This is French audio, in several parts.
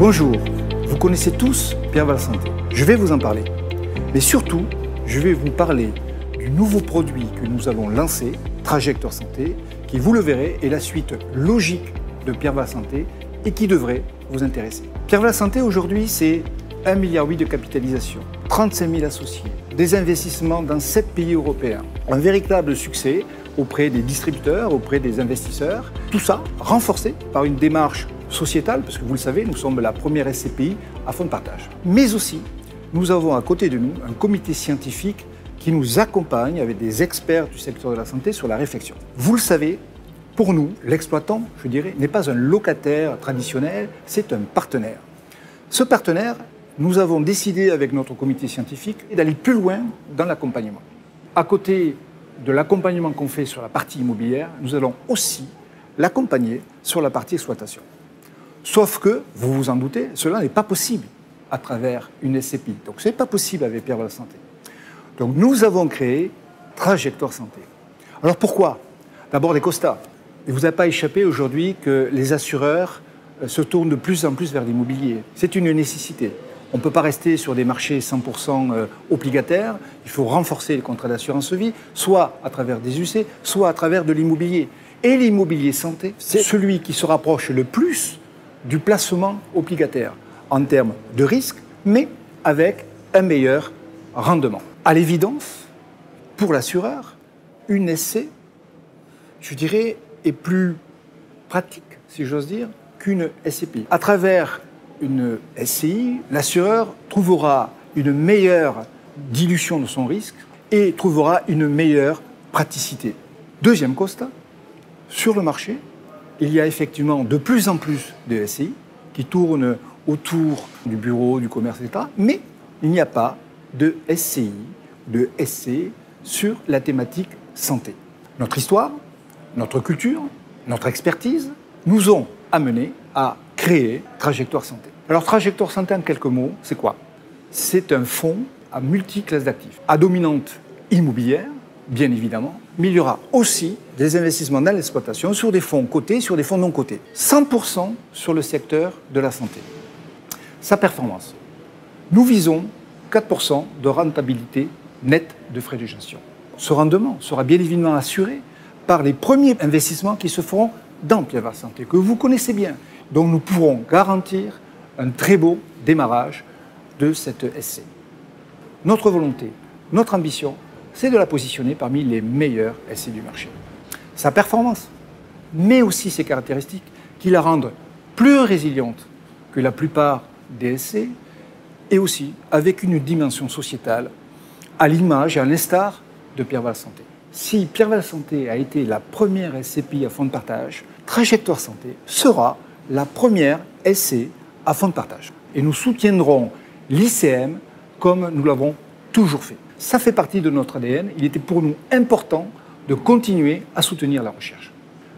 Bonjour, vous connaissez tous Pierre Val Santé. Je vais vous en parler. Mais surtout, je vais vous parler du nouveau produit que nous avons lancé, Trajectoire Santé, qui, vous le verrez, est la suite logique de Pierre Val Santé et qui devrait vous intéresser. Pierre Val Santé, aujourd'hui, c'est 1,8 milliard de capitalisation, 35 000 associés, des investissements dans 7 pays européens, un véritable succès auprès des distributeurs, auprès des investisseurs. Tout ça renforcé par une démarche sociétale, parce que vous le savez, nous sommes la première SCPI à fonds de partage. Mais aussi, nous avons à côté de nous un comité scientifique qui nous accompagne avec des experts du secteur de la santé sur la réflexion. Vous le savez, pour nous, l'exploitant, je dirais, n'est pas un locataire traditionnel, c'est un partenaire. Ce partenaire, nous avons décidé avec notre comité scientifique d'aller plus loin dans l'accompagnement. À côté de l'accompagnement qu'on fait sur la partie immobilière, nous allons aussi l'accompagner sur la partie exploitation. Sauf que, vous vous en doutez, cela n'est pas possible à travers une SCPI. Donc ce n'est pas possible avec Pierre Val Santé. Donc nous avons créé Trajectoire Santé. Alors pourquoi? D'abord des constats. Il ne vous a pas échappé aujourd'hui que les assureurs se tournent de plus en plus vers l'immobilier. C'est une nécessité. On ne peut pas rester sur des marchés 100% obligataires. Il faut renforcer les contrats d'assurance vie, soit à travers des UC, soit à travers de l'immobilier. Et l'immobilier santé, c'est celui qui se rapproche le plus du placement obligataire en termes de risque, mais avec un meilleur rendement. À l'évidence, pour l'assureur, une SC, je dirais, est plus pratique, si j'ose dire, qu'une SCPI. À travers une SCI, l'assureur trouvera une meilleure dilution de son risque et trouvera une meilleure praticité. Deuxième constat, sur le marché, il y a effectivement de plus en plus de SCI qui tournent autour du bureau, du commerce, etc. Mais il n'y a pas de SCI, de SC sur la thématique santé. Notre histoire, notre culture, notre expertise nous ont amenés à créer Trajectoire Santé. Alors Trajectoire Santé, en quelques mots, c'est quoi? C'est un fonds à multiclasses d'actifs, à dominante immobilière, bien évidemment, mais il y aura aussi des investissements dans l'exploitation sur des fonds cotés, sur des fonds non cotés. 100% sur le secteur de la santé. Sa performance. Nous visons 4% de rentabilité nette de frais de gestion. Ce rendement sera bien évidemment assuré par les premiers investissements qui se feront dans Pierre Val Santé, que vous connaissez bien. Donc nous pourrons garantir un très beau démarrage de cette SC. Notre volonté, notre ambition, c'est de la positionner parmi les meilleurs SC du marché. Sa performance, mais aussi ses caractéristiques qui la rendent plus résiliente que la plupart des SC, et aussi avec une dimension sociétale à l'image et à l'instar de Pierre Val Santé. Si Pierre Val Santé a été la première SCPI à fonds de partage, Trajectoire Santé sera la première SC à fonds de partage. Et nous soutiendrons l'ICM comme nous l'avons toujours fait. Ça fait partie de notre ADN. Il était pour nous important de continuer à soutenir la recherche.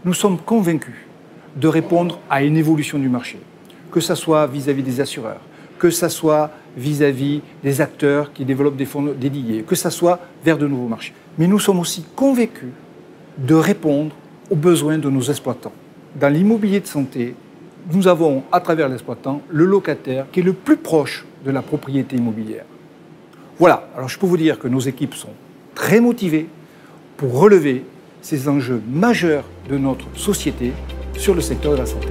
Nous sommes convaincus de répondre à une évolution du marché, que ce soit vis-à-vis des assureurs, que ce soit vis-à-vis des acteurs qui développent des fonds dédiés, que ce soit vers de nouveaux marchés. Mais nous sommes aussi convaincus de répondre aux besoins de nos exploitants. Dans l'immobilier de santé, nous avons, à travers l'exploitant, le locataire qui est le plus proche de la propriété immobilière. Voilà, alors je peux vous dire que nos équipes sont très motivées pour relever ces enjeux majeurs de notre société sur le secteur de la santé.